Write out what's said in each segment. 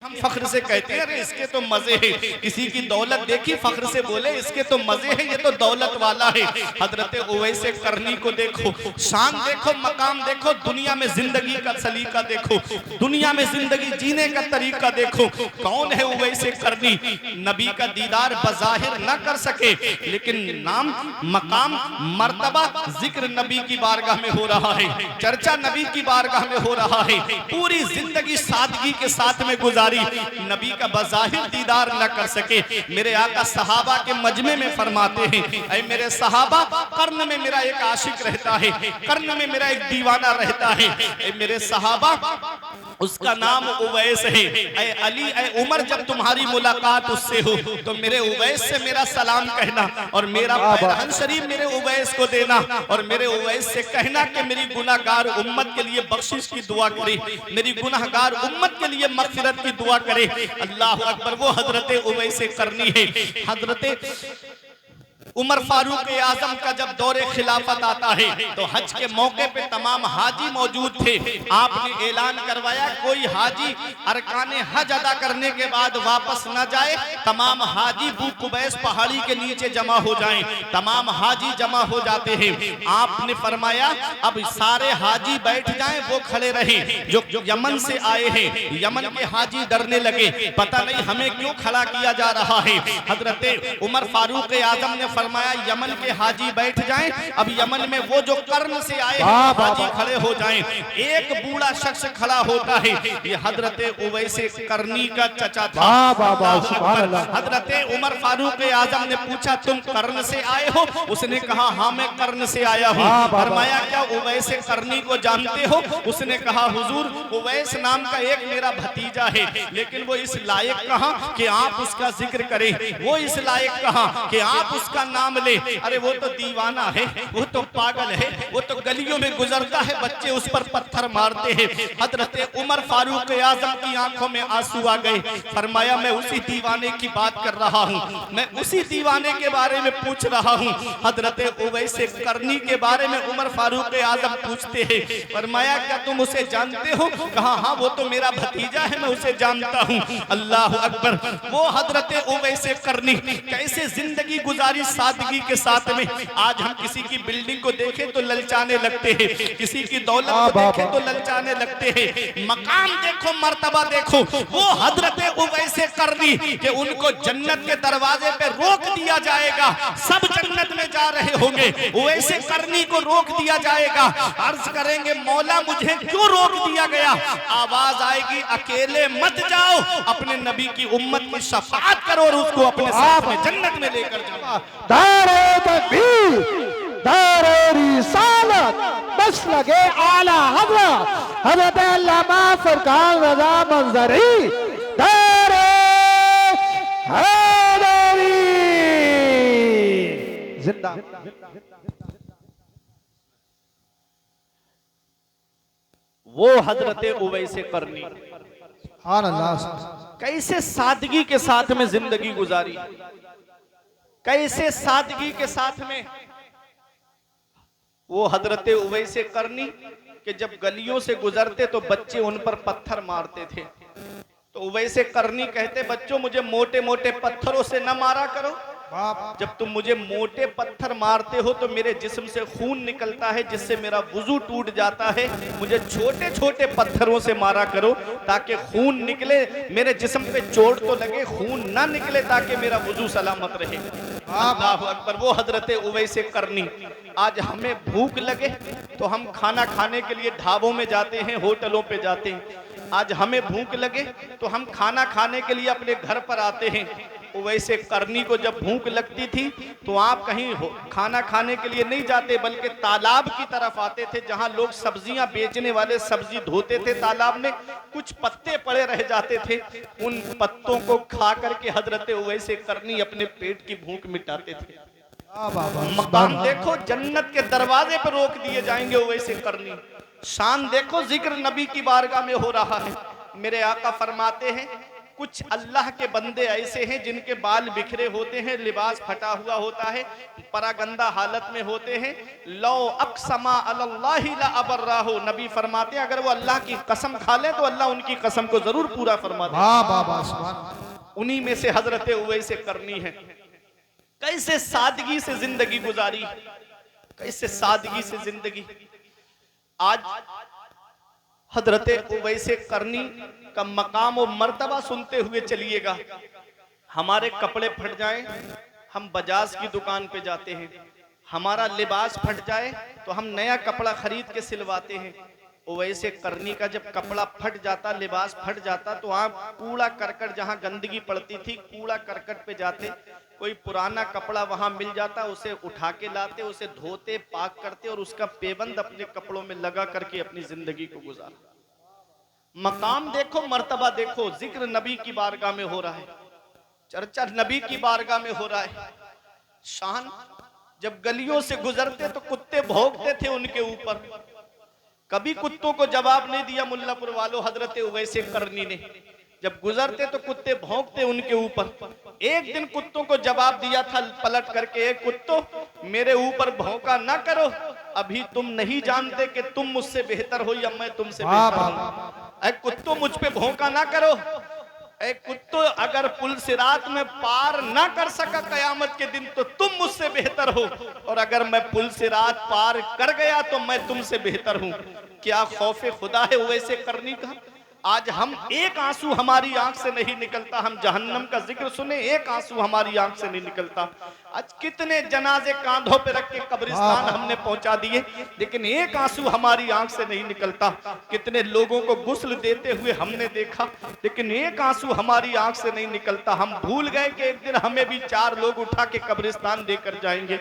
हम फख्र से कहते हैं अरे इसके तो मजे हैं, किसी की दौलत देखी फख्र से बोले इसके तो मजे हैं, ये तो दौलत वाला है। हजरत उवैस करनी को देखो, शान देखो, मकाम देखो, दुनिया में जिंदगी का सलीका देखो, दुनिया में जिंदगी जीने का तरीका देखो। कौन है उवैस करनी? नबी का दीदार बज़ाहिर न कर सके, लेकिन नाम, मकाम, मर्तबा, जिक्र नबी की बारगाह में हो रहा है, चर्चा नबी की बारगाह में हो रहा है। पूरी जिंदगी सादगी के साथ में गुजारी, नबी का बज़ाहिर दीदार न कर सके। मेरे आका सहाबा के मजमे में फरमाते हैं, ऐ मेरे सहाबा, कर्न में मेरा एक आशिक रहता है, कर्न में मेरा एक दीवाना रहता है। ऐ मेरे सहाबा, उसका नाम उवैस है। ऐ अली, ऐ उमर, जब तुम्हारी मुलाकात उससे हो तो मेरे उवैस से मेरा सलाम कहना और मेरा पैरहन शरीफ मेरे उवैस को देना और मेरे उवैस से कहना कि मेरी गुनाहगार उम्मत के लिए बख्शिश की दुआ करे, मेरी गुनाहगार उम्मत के लिए मग़फ़िरत की दुआ करे। अल्लाह अकबर। वो हजरत उवैस करनी है। हजरत उमर फारूक आजम का जब दौरे खिलाफत आता है तो हज के मौके पे तमाम हाजी मौजूद थे। आपने ऐलान करवाया कोई हाजी अरकाने हज अदा करने के बाद वापस न जाए, तमाम हाजी बू कुबैस पहाड़ी के नीचे जमा हो जाएं। तमाम हाजी जमा हो जाते हैं। आपने फरमाया अब सारे हाजी बैठ जाएं, वो खड़े रहे जो यमन से आए हैं। यमन के हाजी डरने लगे, पता नहीं हमें क्यों खड़ा किया जा रहा है। हजरत उमर फारूक आजम ने फरमाया यमन के हाजी बैठ जाएं, अब यमन में वो जो कर्न से आए हैं हाजी खड़े हो जाएं। एक बूढ़ा शख्स खड़ा होता है, ये हजरत उवैस करनी का चचा था। हजरत उमर फारूक आजम ने पूछा तुम कर्न से आए हो? उसने कहा हाँ मैं कर्न से आया हूँ। फरमाया क्या उवैस करनी को जानते हो? उसने कहा हुजूर उवैस नाम का एक मेरा भतीजा है, लेकिन वो इस लायक कहा कि आप उसका जिक्र करें, वो इस लायक कहा कि आप उसका नाम ले। अरे वो तो दीवाना है, वो तो पागल है, वो तो गलियों में गुजरता है, बच्चे उस पर पत्थर मारते हैं। हजरत उमर फारूक आजम की आंखों में आंसू आ गए। फरमाया मैं उसी दीवाने की बात कर रहा हूँ, मैं उसी दीवाने के बारे में पूछ रहा हूँ। हजरत उवैस करनी के बारे में उमर फारूक आजम पूछते हैं। फरमाया क्या तुम उसे जानते हो? कहा हाँ वो तो मेरा भतीजा है, मैं उसे जानता हूँ। अल्लाह अकबर। वो हजरत उवैस करनी कैसे जिंदगी गुजारी सादगी के साथ में। आज हम किसी की बिल्डिंग को देखें तो ललचाने लगते हैं, किसी की दौलत को देखें तो ललचाने लगते हैं। मकाम देखो, मर्तबा देखो। वो हजरत उवैस करनी कि उनको जन्नत के दरवाजे पे रोक दिया जाएगा, सब जन्नत में जा रहे होंगे, उवैस करनी को रोक दिया जाएगा। अर्ज करेंगे मौला मुझे क्यों रोक दिया गया? आवाज आएगी अकेले मत जाओ, अपने नबी की उम्मत की शफाअत करो और उसको अपने साथ में जन्नत में लेकर जाओ। दारे तकबीर, दारे रिसालत, बस लगे आला हज़रत हज़रत अल्लामा फरकान रज़ा मंजरी, दारे हैदरी जिंदा। वो हजरत उवैस करनी कैसे सादगी के साथ में जिंदगी गुजारी, कैसे सादगी के साथ में। वो हजरत उवैस करनी कि जब गलियों से गुजरते तो बच्चे उन पर पत्थर मारते थे, तो उवैस करनी कहते बच्चों मुझे मोटे मोटे पत्थरों से न मारा करो, जब तुम मुझे मोटे पत्थर मारते हो तो मेरे जिस्म से खून निकलता है जिससे मेरा वुजू टूट जाता है, मुझे छोटे छोटे पत्थरों से मारा करो ताकि खून निकले, मेरे जिस्म पे चोट तो लगे, खून ना निकले ताकि मेरा वुजू सलामत रहे। अल्लाहु अकबर। वो हजरत उवैस करनी। आज हमें भूख लगे तो हम खाना खाने के लिए ढाबों में जाते हैं, होटलों पे जाते हैं। आज हमें भूख लगे तो हम खाना खाने के लिए अपने घर पर आते हैं। उवैस करनी को जब भूख लगती थी तो आप कहीं खाना खाने के लिए नहीं जाते बल्कि तालाब की तरफ आते थे, जहां लोग सब्जियां बेचने वाले सब्जी धोते थे। तालाब में कुछ पत्ते पड़े रह जाते थे, उन पत्तों को खा करके हजरत उवैस करनी अपने पेट की भूख मिटाते थे। मकाम देखो, जन्नत के दरवाजे पर रोक दिए जाएंगे उवैस करनी। शान देखो, जिक्र नबी की बारगाह में हो रहा है। मेरे आका फरमाते हैं कुछ अल्लाह के बंदे ऐसे हैं जिनके बाल बिखरे होते हैं, लिबास फटा हुआ होता है, परागंदा हालत में होते हैं। लो अक़समा अलल्लाहि ला अबर्राहु, नबी फरमाते हैं अगर वो अल्लाह की कसम खा ले तो अल्लाह उनकी कसम को जरूर पूरा फरमा दे। वाह वाह वाह, सुभान। उन्हीं में से हजरत उवैस करनी है। कैसे सादगी से जिंदगी गुजारी, कैसे सादगी से जिंदगी। आज हजरत उवैस करनी का मकाम और मर्तबा सुनते हुए चलिएगा। हमारे कपड़े फट जाएं, हम बजाज की दुकान पे जाते हैं। हमारा लिबास फट जाए तो हम नया कपड़ा खरीद के सिलवाते हैं। उवैस करनी का जब कपड़ा फट जाता, लिबास फट जाता, तो आप कूड़ा करकट, जहाँ गंदगी पड़ती थी कूड़ा करकट पे जाते, कोई पुराना कपड़ा वहां मिल जाता, उसे उठा के लाते, उसे धोते, पाक करते और उसका पेबंद अपने कपड़ों में लगा करके अपनी जिंदगी को गुजारते। मकाम देखो, मर्तबा देखो, जिक्र नबी की बारगाह में हो रहा है, चर्चा नबी की बारगाह में हो रहा है। शान जब गलियों से गुजरते तो कुत्ते भौंकते थे उनके ऊपर, कभी कुत्तों को जवाब नहीं दिया मुल्लापुर वालों। हजरत उवैस करनी ने जब गुजरते तो कुत्ते भौंकते उनके ऊपर। एक दिन कुत्तों को जवाब दिया था पलट करके, एक कुत्तों मेरे ऊपर भौंका ना करो, अभी तुम नहीं जानते कि तुम मुझसे बेहतर हो या मैं तुमसे बेहतर हूं। कुत्तों मुझ पे भौंका ना करो। कुत्तों अगर पुल सिरात में पार ना कर सका कयामत के दिन तो तुम मुझसे बेहतर हो, और अगर मैं पुल सिरात पार कर गया तो मैं तुमसे बेहतर हूं। क्या खौफे खुदा है उवैस करनी का। आज हम एक आंसू हमारी आंख से नहीं निकलता, हम जहन्नम का जिक्र सुने एक आंसू हमारी आंख से नहीं निकलता। आज कितने जनाजे कांधों पे रख के कब्रिस्तान हमने पहुंचा दिए, लेकिन एक आंसू हमारी आंख से नहीं निकलता। कितने लोगों को गुस्ल देते हुए हमने देखा, लेकिन एक आंसू हमारी आंख से नहीं निकलता। हम भूल गए कि एक दिन हमें भी 4 लोग उठा के कब्रिस्तान देकर जाएंगे।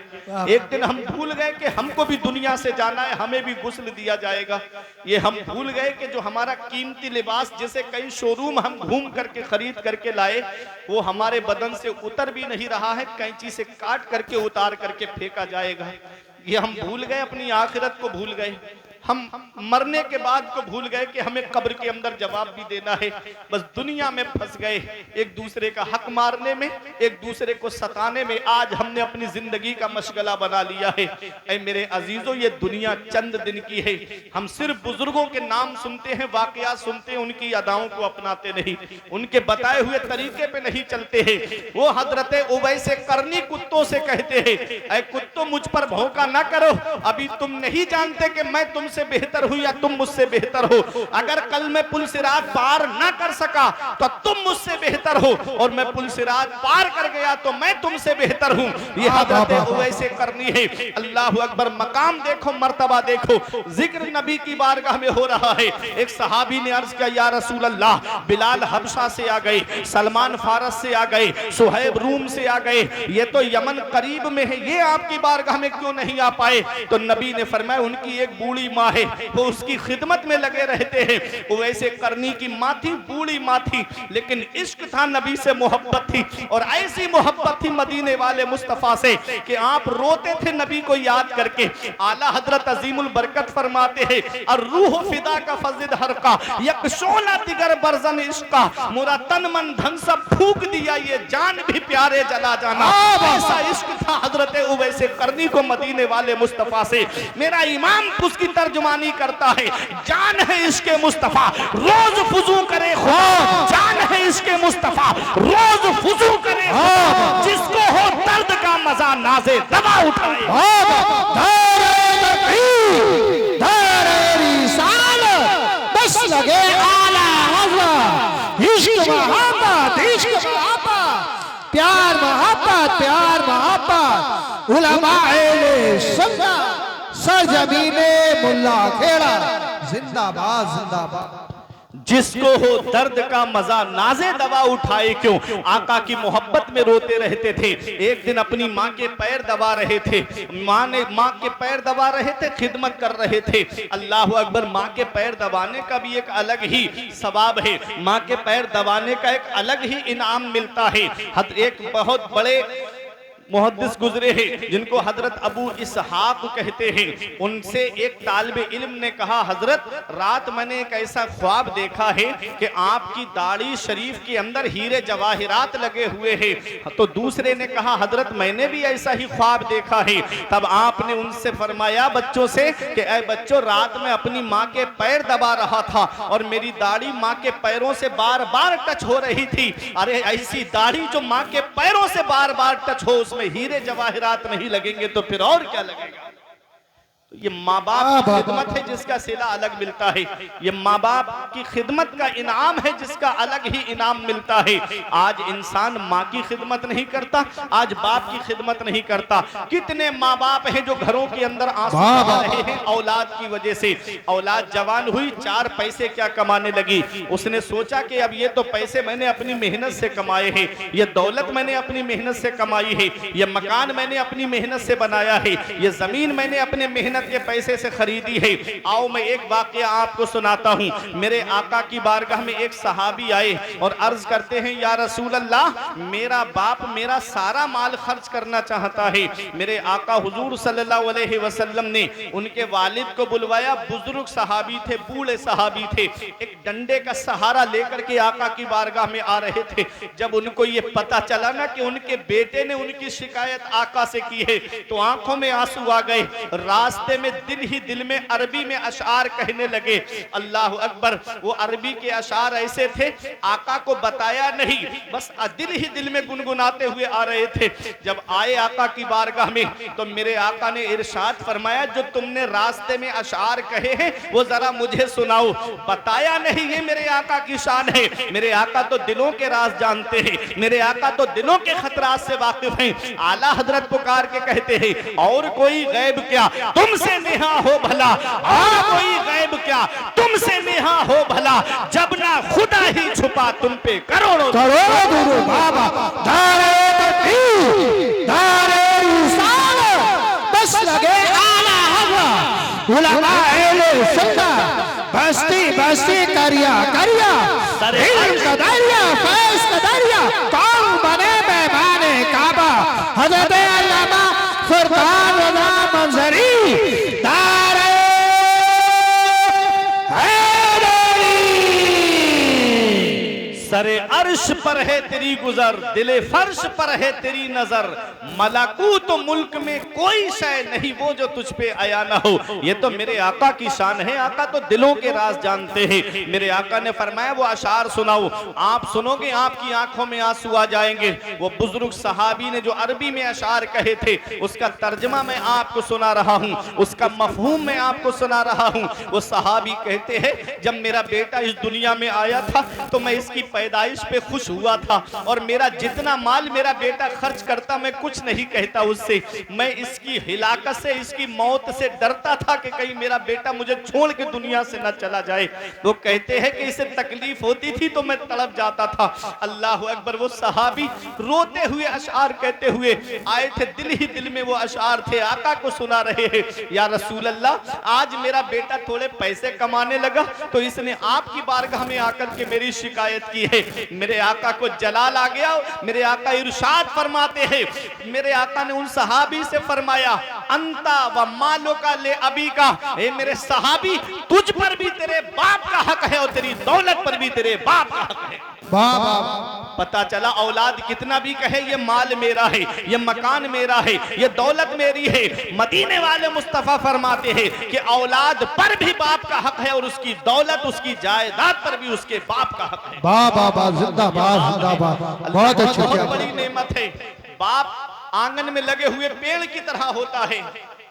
एक दिन हम भूल गए कि हमको भी दुनिया से जाना है, हमें भी गुस्ल दिया जाएगा। ये हम भूल गए कि जो हमारा कीमती लिबास, जिसे कई शोरूम हम घूम करके खरीद करके लाए, वो हमारे बदन से उतर भी नहीं रहा है, कैंची से काट करके उतार करके फेंका जाएगा। ये हम भूल गए, अपनी आखिरत को भूल गए, हम मरने के बाद को भूल गए कि हमें कब्र के अंदर जवाब भी देना है। बस दुनिया में फंस गए, एक दूसरे का हक मारने में, एक दूसरे को सताने में। आज हमने अपनी जिंदगी का मशगला बना लिया है। ऐ मेरे अजीजों, ये दुनिया चंद दिन की है। हम सिर्फ बुजुर्गों के नाम सुनते हैं, वाकयात सुनते हैं, उनकी अदाओं को अपनाते नहीं, उनके बताए हुए तरीके पे नहीं चलते हैं। वो हजरत उवैस करनी कुत्तों से कहते हैं, ऐ कुत्तों मुझ पर भौंका ना करो, अभी तुम नहीं जानते कि मैं तुमसे बेहतर हूं या तुम मुझसे बेहतर हो। अगर कल मैं पुल सिरात पार ना कर सका तो तुम मुझसे बेहतर हो, और मैं पुल सिरात पार कर गया तो मैं तुमसे बेहतर हूं। ये हजरत उवैस करनी है। अल्लाह अकबर। मकाम देखो, मर्तबा देखो, जिक्र नबी की बारगाह में हो रहा है। एक सहाबी ने अर्ज किया, या रसूल अल्लाह, बिलाल हबशा से आ गए, सलमान फारस से आ गए, सुहैब रूम से आ गए, ये तो यमन करीब में है, ये आपकी बारगाह में क्यों नहीं आ पाए? तो नबी ने फरमाया, उनकी एक बूढ़ी माँ है, वो उसकी खिदमत में लगे रहते हैं। उवैस करनी की माँ थी, बूढ़ी माँ थी, लेकिन इश्क था, नबी से मोहब्बत थी, और ऐसी मोहब्बत थी मदीने वाले मुस्तफा से कि आप रोते थे नबी को याद करके। आला हजरत अजीमुल बरकत फरमाते हैं, और रूह फिदा का फजिद हर का यकशोना दिगर बरजन इश्का, मुरा तन मन धन सब फूक दिया, ये जान भी प्यारे जला जाना। ऐसा इश्क था हजरत उवैस करनी को मदीने वाले मुस्तफा से। मेरा इमाम उसकी तर्जुमानी करता है, जान है इसके मुस्तफा रोज फुजू करे खुदा, जान है इसके मुस्तफा रोज फुजू करे खुदा, जिसको हो दर्द का मजा नाजे दवा उठाए। बस लगे आला हज़रत, इश्क मोहब्बत, इश्क मोहब्बत, प्यार मोहब्बत, प्यार मोहब्बत, उलमाए सुन्नत, सरजमीने मुल्ला खेड़ा, जिंदाबाद जिंदाबाद। जिसको हो दर्द का मजा नाजे दवा उठाए क्यों, आका की मोहब्बत में रोते रहते थे। एक दिन अपनी माँ के पैर दबा रहे थे, माँ के पैर दबा रहे थे, खिदमत कर रहे थे। अल्लाह अकबर। माँ के पैर दबाने का भी एक अलग ही सवाब है, माँ के पैर दबाने का एक अलग ही इनाम मिलता है। एक बहुत बड़े मुहद्दिस गुजरे हैं जिनको हजरत अबू इसहाक कहते हैं। उनसे एक तालिब इल्म ने कहा, हजरत रात मैंने एक ऐसा ख्वाब देखा है कि आपकी दाढ़ी शरीफ के अंदर हीरे जवाहिरात लगे हुए हैं। तो दूसरे ने कहा, हजरत मैंने भी ऐसा ही ख्वाब देखा है। तब आपने उनसे फरमाया बच्चों से कि ऐ बच्चों, रात में अपनी माँ के पैर दबा रहा था और मेरी दाढ़ी माँ के पैरों से बार बार टच हो रही थी। अरे ऐसी दाढ़ी जो माँ के पैरों से बार बार टच हो, उसमें हीरे जवाहिरात नहीं लगेंगे तो फिर और क्या लगेगा। तो ये माँ बाप की खिदमत है जिसका सिला अलग मिलता है। ये माँ बाप की खिदमत का इनाम है जिसका अलग ही इनाम मिलता है। आज इंसान माँ की खिदमत नहीं करता, आज बाप की खिदमत नहीं करता। कितने माँ बाप हैं जो घरों के अंदर आंसू बहा रहे हैं औलाद की वजह से। औलाद जवान हुई, 4 पैसे क्या कमाने लगी, उसने सोचा कि अब ये तो पैसे मैंने अपनी मेहनत से कमाए हैं, ये दौलत मैंने अपनी मेहनत से कमाई है, ये मकान मैंने अपनी मेहनत से बनाया है, ये जमीन मैंने अपने मेहनत के पैसे से खरीदी है। आओ मैं एक वाकया आपको सुनाता हूँ। मेरे आका की बारगाह में एक सहाबी आए और अर्ज करते हैं, या रसूल अल्लाह, मेरा बाप मेरा सारा माल खर्च करना चाहता है। मेरे आका हुजूर सल्लल्लाहु अलैहि वसल्लम ने उनके वालिद को बुलवाया। बुजुर्ग सहाबी थे, बूढ़े सहाबी थे, एक डंडे का सहारा लेकर के आका की बारगाह में आ रहे थे। जब उनको ये पता चला ना कि उनके बेटे ने उनकी शिकायत आका से की है, तो आंखों में आंसू आ गए। रास्ते में दिल ही दिल में अरबी में अशार कहने लगे। अल्लाह अकबर। वो अरबी के अशार ऐसे थे, आका को बताया नहीं, बस दिल ही दिल में गुनगुनाते हुए आ रहे थे। जब आए आका की बारगाह में तो मेरे आका ने इरशाद फरमाया, जो तुमने रास्ते में अशार कहे हैं वो जरा मुझे सुनाओ। बताया नहीं, है मेरे आका की शान है। मेरे आका तो दिलों के राज जानते हैं, मेरे आका तो दिलों के खतरात से वाकिफ हैं। आला हजरत पुकार के कहते हैं, और कोई गैब क्या तुमसे नेहा हो भला, और कोई गैब क्या तुमसे नेहा हो भला, जब ना खुदा ही छुपा तुम पे करोड़ों करोड़ों बाबा धारे बस लगे आला हवा उलमा एले सुन्नत बस्ती बस्ती करिया करिया इल्म का दरिया फैज का दरिया कौन बने मेहमाने काबा हजरत अल्लामा फुरकान रज़ा मंजरी दारे सरे अर्श पर है तेरी गुजर, दिले फर्श पर है तेरी नजर, मलाकूत मुल्क में कोई शय नहीं वो जो तुझ पे आया ना हो। ये तो मेरे आका की शान है, आका तो दिलों के राज जानते हैं। मेरे आका ने फरमाया, वो अशार सुनाओ, आप सुनोगे आपकी आंखों में आंसू आ जाएंगे। वो बुजुर्ग सहाबी ने जो अरबी में अशार कहे थे, उसका तर्जमा मैं आपको सुना रहा हूँ, उसका मफहूम मैं आपको सुना रहा हूँ। वो सहाबी कहते हैं, जब मेरा बेटा इस दुनिया में आया था तो मैं इसकी पैदाइश पे खुश हुआ था, और मेरा जितना माल मेरा बेटा खर्च करता मैं कुछ नहीं कहता उससे। मैं इसकी हिलाकत से, इसकी मौत से डरता था कि कहीं मेरा बेटा मुझे छोड़ के दुनिया से न चला जाए। वो कहते हैं कि इसे तकलीफ होती थी तो मैं तड़प जाता था। अल्लाह अकबर। वो सहाबी रोते हुए अशार कहते हुए आए थे, दिल ही दिल में वो अशार थे, आका को सुना रहे हैं, या रसूल अल्लाह, आज मेरा बेटा थोड़े पैसे कमाने लगा तो इसने आपकी बारगाह में आकर के मेरी शिकायत की है। मेरे आका को जलाल आ गया। मेरे आका इरशाद फरमाते हैं, मेरे आका ने उन सहाबी से फरमाया, अंता व मालो का ले अबी का, ए मेरे सहाबी, तुझ पर भी तेरे बाप का हक है और तेरी दौलत पर भी तेरे बाप का हक है। पता चला औलाद कितना भी कहे ये माल मेरा है, ये मकान मेरा है, ये दौलत मेरी है, मदीने वाले मुस्तफा फरमाते हैं कि औलाद पर भी बाप का हक है और उसकी दौलत, उसकी जायदाद पर भी उसके बाप का हक है। जिंदाबाद जिंदाबाद। बहुत अच्छी बहुत बड़ी नेमत है। बाप आंगन में लगे हुए पेड़ की तरह होता है।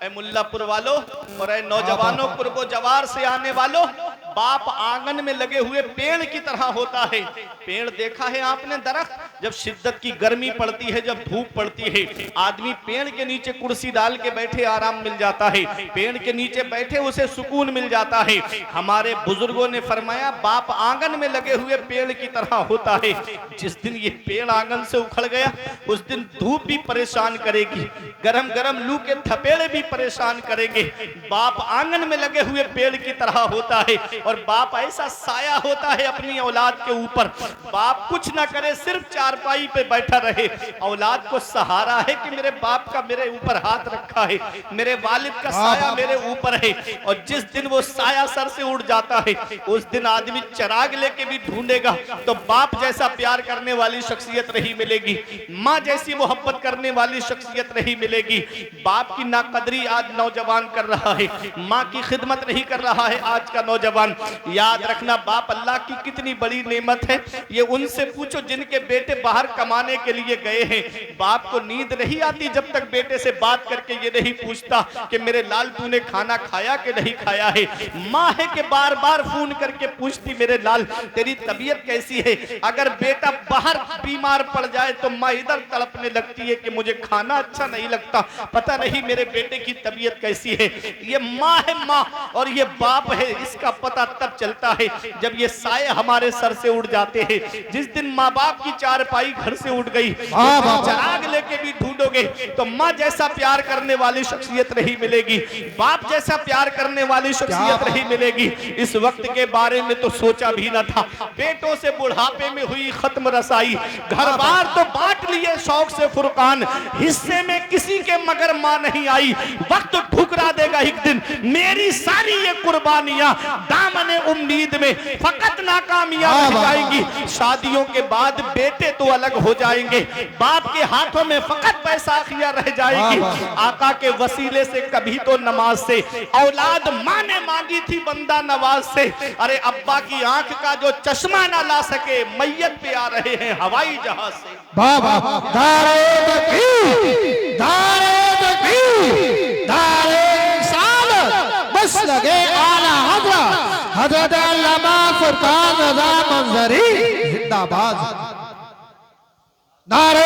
ऐ मुल्लापुर वालों और ऐ नौजवानों, कुर्बो जवार से आने वालों, बाप आंगन में लगे हुए पेड़ की तरह होता है। पेड़ देखा है आपने, दरख्त जब शिद्दत की गर्मी पड़ती है, जब धूप पड़ती है, आदमी पेड़ के नीचे कुर्सी डाल के बैठे आराम मिल जाता है, पेड़ के नीचे बैठे उसे सुकून मिल जाता है। हमारे बुजुर्गों ने फरमाया, बाप आंगन में लगे हुए पेड़ की तरह होता है। जिस दिन ये पेड़ आंगन से उखड़ गया, उस दिन धूप भी परेशान करेगी, गरम गरम लू के थपेड़े भी परेशान करेंगे। बाप आंगन में लगे हुए पेड़ की तरह होता है। और बाप ऐसा साया होता है अपनी औलाद के ऊपर। बाप कुछ ना करे, सिर्फ चारपाई पे बैठा रहे, औलाद को सहारा है कि मेरे बाप का मेरे ऊपर हाथ रखा है, मेरे वालिद का साया मेरे ऊपर है। और जिस दिन वो साया सर से उड़ जाता है, उस दिन आदमी चिराग लेके भी ढूंढेगा तो बाप जैसा प्यार करने वाली शख्सियत नहीं मिलेगी, माँ जैसी मोहब्बत करने वाली शख्सियत नहीं मिलेगी। बाप की नाकदरी आज नौजवान कर रहा है, माँ की खिदमत नहीं कर रहा है आज का नौजवान। याद रखना, बाप अल्लाह की कितनी बड़ी नेमत है। ये उनसे पूछो जिनके बेटे बाहर कमाने के लिए गए हैं, बाप को नींद नहीं आती जब तक बेटे से बात करके ये नहीं पूछता कि मेरे लाल तूने खाना खाया कि नहीं खाया है। माँ है कि बार बार फोन करके पूछती मेरे लाल तेरी तबीयत कैसी है। अगर बेटा बाहर बीमार पड़ जाए तो माँ इधर तड़पने लगती है कि मुझे खाना अच्छा नहीं लगता, पता नहीं मेरे बेटे की तबीयत कैसी है। ये माँ है माँ, और ये बाप है। इसका पता तब चलता है जब ये साए हमारे सर से उड़ जाते हैं। जिस दिन माँ बाप की चारपाई घर से उड़ गई, चिराग लेके भी ढूंढोगे तो माँ जैसा प्यार करने वाली शख्सियत नहीं मिलेगी, बाप जैसा प्यार करने वाली शख्सियत नहीं मिलेगी। इस वक्त के बारे में तो सोचा भी न था। बेटों से बुढ़ापे में हुई खत्म रसाई, घर बार तो बांट लिए शौक से फुरकान, हिस्से में किसी के मगर मां नहीं आई। वक्त ठुकरा देगा एक दिन मेरी सारी ये कुर्बानियां, दामने उम्मीद में फकत नाकामियां रह जाएंगी। शादियों के बाद बेटे तो अलग हो जाएंगे, बाप के हाथों में फकत बैसाखियां रह जाएगी। आका के वसीले से कभी तो नमाज से, औलाद माँ ने मांगी थी बंदा नवाज से। अरे अब्बा की आंख का जो चश्मा ना ला सके, मैयत पे आ रहे हैं हवाई जहाज से। बाबा दारे तकबीर, दारे तकबीर, दारे सादत, बस लगे आला हजरत अल्लामा फुरकान रज़ा मंजरी जिंदाबाद। नारे